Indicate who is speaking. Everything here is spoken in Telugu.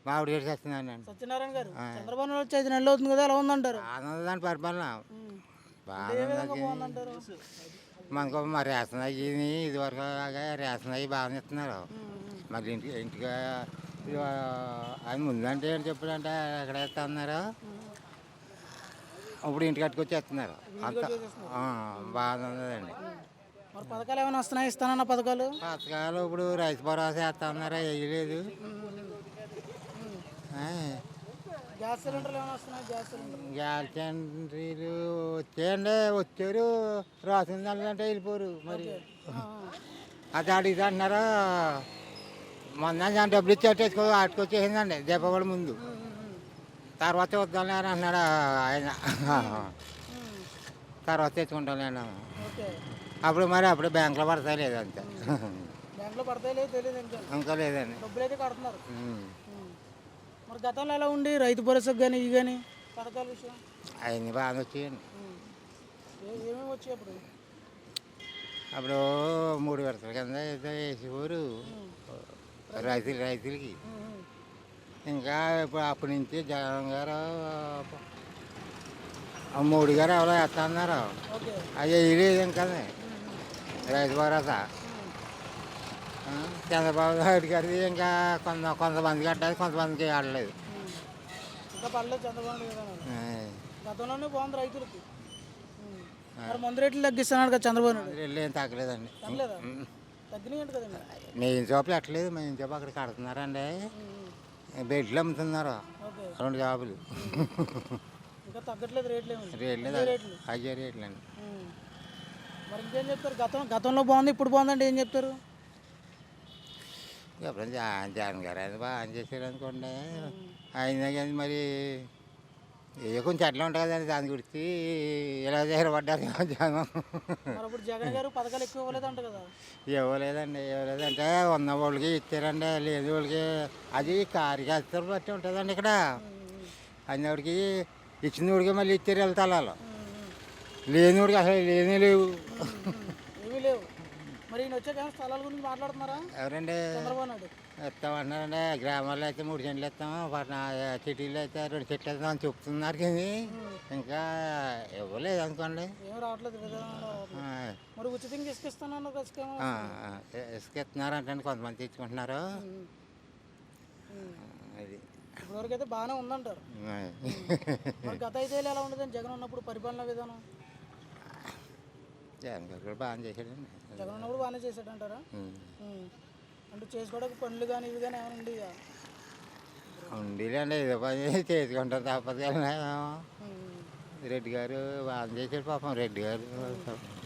Speaker 1: మామిడి గేట్ వస్తుందండి.
Speaker 2: సత్యనారాయణ గారు చంద్రబాబు నాయుడు వచ్చి 5 నెలలు అవుతుంది కదా, ఎలా ఉందంటారు?
Speaker 1: బాగుందండి పరిపాలన.
Speaker 2: అంటే ఏ విధంగా బాగుందంటారు?
Speaker 1: మనకు మరి రేషన్ అయ్యి ఇదివరకు లాగా రేషన్ అయ్యి బాగానే ఇస్తున్నారు. మరి ఇంటిగా అది ముందంటే ఏంటి చెప్పాడంటే ఎక్కడ వేస్తా ఉన్నారు, ఇప్పుడు ఇంటికి కట్టుకొచ్చేస్తున్నారు. అంత బాగా ఉన్నదండి.
Speaker 2: మరి పథకాలు ఏమైనా వస్తున్నాయి, ఇస్తానన్న పథకాలు?
Speaker 1: పథకాలు ఇప్పుడు రైతు భరోసా వేస్తా ఉన్నారా, వేయలేదు.
Speaker 2: గ్యాస్ సిలిండర్లు ఏమైనా వస్తున్నాయి? గ్యాస్ సిలిండర్
Speaker 1: గ్యాస్ సిలిండర్లు వచ్చాయండి, వచ్చారు. రేషన్ దాంట్లో అంటే వెళ్ళిపోరు. మరి అది అడిగితే అంటున్నారు, మొన్న డబ్బులు ఇచ్చేసుకో ఆటుకొచ్చేసిందండి దీపావళి ముందు. తర్వాత వద్దాంలే అని అన్నాడు ఆయన. తర్వాత తెచ్చుకుంటాం లేండి. అప్పుడు మరి అప్పుడు బ్యాంకులో పడతాయి లేదు అంతే.
Speaker 2: బ్యాంకులో పడతాయి లేదు తెలియదు
Speaker 1: ఇంకా లేదండి.
Speaker 2: డబ్బులు అయితే కడుతున్నారు. మరి గతంలో ఎలా ఉండి రైతు భరోసాకు కానీ ఇవి కానీ పథకాల విషయం?
Speaker 1: అవన్నీ బాగా వచ్చాయండి.
Speaker 2: ఏమేమి వచ్చాయి అప్పుడు?
Speaker 1: అప్పుడు 3 విడతల కింద ఏదో వేసేవారు రైతులకి. ఇంకా ఇప్పుడు అప్పటి నుంచి జగన్ గారు మోడీ గారు ఎవరో వేస్తా అన్నారు, అది వేయలేదు ఇంకా రైతు భరోసా. చంద్రబాబు నాయుడు గారిది ఇంకా కొంతమందికి ఆడలేదు, కొంతమందికి ఆడలేదు.
Speaker 2: ఇంకా పర్లేదు చంద్రబాబు నాయుడు. గతంలోనే బాగుంది రైతులకి. మరి మందు రేట్లు తగ్గిస్తున్నాడు కదా చంద్రబాబు నాయుడు.
Speaker 1: రేట్లు ఏం తగ్గలేదండి.
Speaker 2: తగ్గినాయంట కదండి.
Speaker 1: మెయిన్ షాపులు ఎట్టలేదు, మెయిన్ షాప్ అక్కడ కడుతున్నారండి. బెడ్లు అమ్ముతున్నారు 2 షాపులు.
Speaker 2: ఇంకా తగ్గట్లేదు రేట్లు?
Speaker 1: రేట్లు అయ్యే రేట్లు అండి.
Speaker 2: మరి ఇంకేం చెప్తారు? గతంలో బాగుంది, ఇప్పుడు బాగుందంటే ఏం చెప్తారు?
Speaker 1: ఎప్పుడైనా జగన్ గారు అది బాగా చేశారు అనుకోండి. అయినా కానీ మరి ఏ కొంచెం అట్లా ఉంటుంది కదండి, దాని గురించి ఇలా చేరబడ్డారు జగన్.
Speaker 2: జగన్ గారు పథకాలు ఎక్కువ ఇవ్వలేదంట కదా?
Speaker 1: ఇవ్వలేదండి, ఇవ్వలేదంటే ఉన్న వాళ్ళకి ఇచ్చారండి, లేని వాళ్ళకి అది కార్యకర్తలు బట్టి ఉంటుందండి. ఇక్కడ అన్నవాడికి ఇచ్చిన వాడికి మళ్ళీ ఇచ్చారు వెళ్తాళ్ళు, లేని వాడికి అసలు లేనే లేవు.
Speaker 2: ఏమీ లేవు. మరి ఈయన వచ్చాక స్థలాల గురించి మాట్లాడుతున్నారా?
Speaker 1: ఎవరండి?
Speaker 2: చంద్రబాబు నాయుడు
Speaker 1: ఇస్తామంటున్నారండి. గ్రామాల్లో అయితే 3 సెంట్లు ఇస్తాము, సిటీలో అయితే 2 సెంట్లు ఇస్తాం అని చెప్తున్నారు. కానీ ఇంకా ఇవ్వలేదు అనుకోండి.
Speaker 2: ఏం రావట్లేదు కదా. మరి ఉచితంగా ఇసుక ఇస్తాను
Speaker 1: ఇసుక ఇస్తున్నారంటే కొంతమంది తెచ్చుకుంటున్నారు. అది
Speaker 2: ఇప్పటివరకు అయితే బాగానే ఉందంటారు. మరి గత 5 ఏళ్ళు ఎలా ఉండదండి జగన్ ఉన్నప్పుడు పరిపాలన విధానం?
Speaker 1: జగన్ గారు కూడా బాగా చేశాడండి.
Speaker 2: జగన్ ఉన్నప్పుడు బాగానే చేశాడంటారా? అంటే చేసుకోవడానికి పనులు కానీ ఇవి కానీ ఏమైనా
Speaker 1: ఉండేదండి, ఏదో పని చేసుకుంటాం తప్పదు. రెడ్డి గారు బాగా చేశాడు పాపం. రెడ్డి గారు